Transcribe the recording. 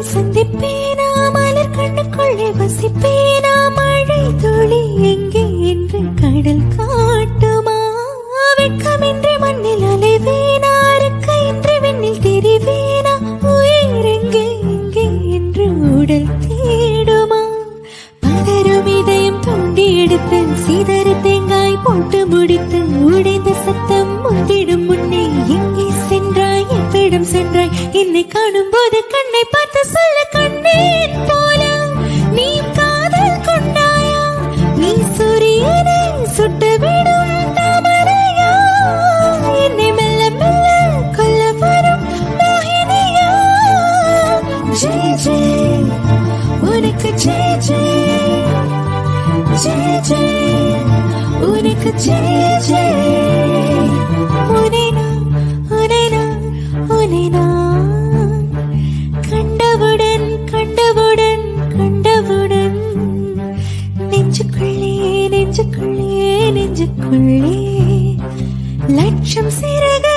சந்திப்பேனா மலர் கண்ணுக்குள்ளே வசிப்பேனா மழை துளி எங்கே என்று கடல் காட்டுமா வெட்கமின்றி மண்ணில் அலைவேனா அறுக்கையின்றி விண்ணில் திரிவேனா உயிர் எங்கே எங்கே என்று உடல் தேடுமா பதரும் இதயம் தோண்டி எடுத்து சிதறு தேங்காய் போட்டு முடித்து உடைந்த சத்தம் முந்திடும் முன்னே எங்கே சென்றாய் எவ்விடம் சென்றாய் என்னை காணும் போது கண்ணை பார்த்து சொல்ல கண்ணேன் போல நீ காதல் கொண்டாயா நீ சூரியனை சுட்டுவிடும் தாமரையா என்னை மெல்ல மெல்ல கொல்ல வரும் மோகினியா ஜெய் ஜெய் உனக்கு ஜெய் ஜெய் ஜெய் ஜெய் உனக்கு ஜெய் ஜெய் உன்னை நான் கண்டவுடன் கண்டவுடன் கண்டவுடன் நெஞ்சுக்குள்ளே நெஞ்சுக்குள்ளே நெஞ்சுக்குள்ளே லட்சம் சிறகு